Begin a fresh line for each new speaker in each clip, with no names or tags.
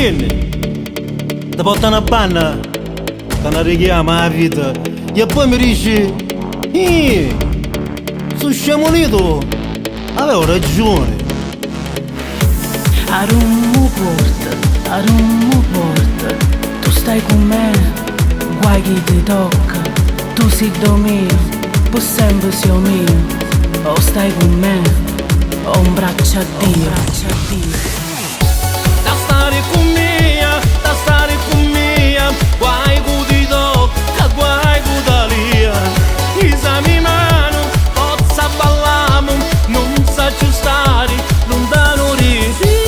vieni, ti porta una panna, te ne richiama la vita, e poi mi dici, sono sciamolito, avevo ragione.
A rummo porta, tu stai con me, guai chi ti tocca, tu sei mio, per sempre sei mio, o stai con me, o un braccio a Dio.
Da stare con mia, guai cu ti tocca, guai cu talia, isami mano, forza ballamo, non sa più stare lontano di te.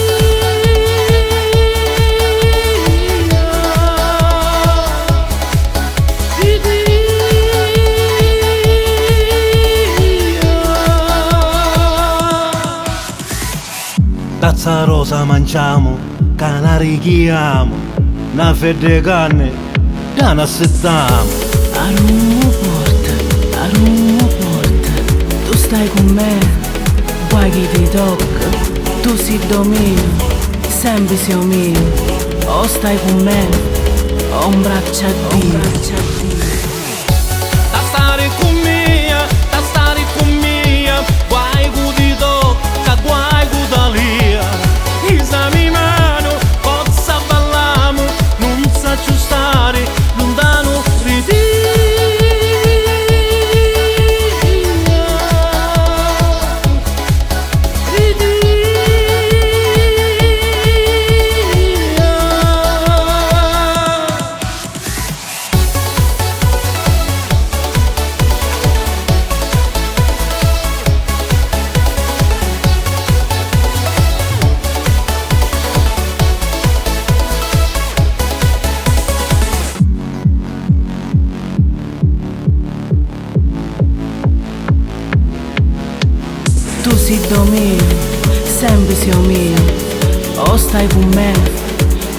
Tazza rosa mangiamo, canarichiamo, una fette carne, la nassettiamo.
A rummo porta, tu stai con me, guai chi ti tocca, tu sei mio, sempre sei mio, o stai con me, o un braccio a Dio.
Da stare con mia, guai cu ti tocca, guai cu talia, isami mano, forza ballamo, non sa più stare lontano di te.
Tu sei mio, sempre sei mio, o stai con me,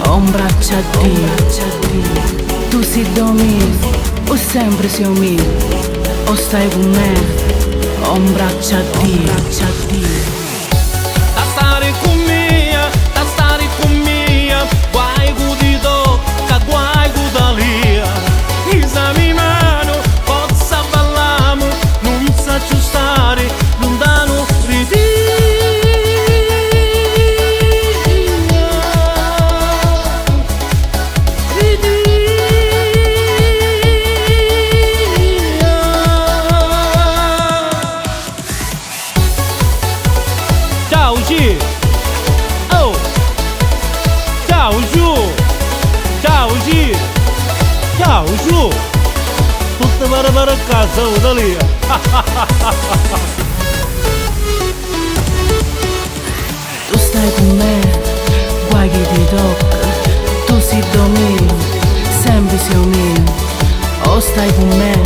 o un braccio a Dio. Tu sei mio, o sempre sei mio, o stai con me, o un braccio a Dio.
Da stare con mia, guai cu ti tocca, guai cu talia, isami mano, forza ballamo, non sa più stare lontano di te. Ciao G, oh, ciao Giù, ciao G, ciao Giù, tutte per a casa, oh, da lì.
Tu stai con me, guai chi ti tocca, tu sei mio, sempre sei mio, o stai con me,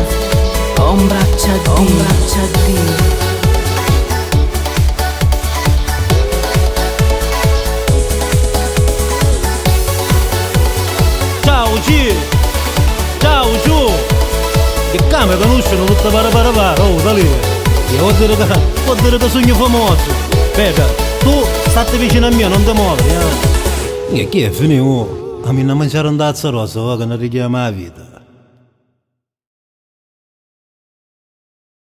o un braccio a Dio.
Ciao G, ciao Giù, che came conoscono tutte para, oh, da lì. Io vuol dire che sogno famoso. Aspetta, tu state vicino a me, non ti muovi, eh. E chi è finito? A me non mangiare un tazzo rosa, che non richiama la vita.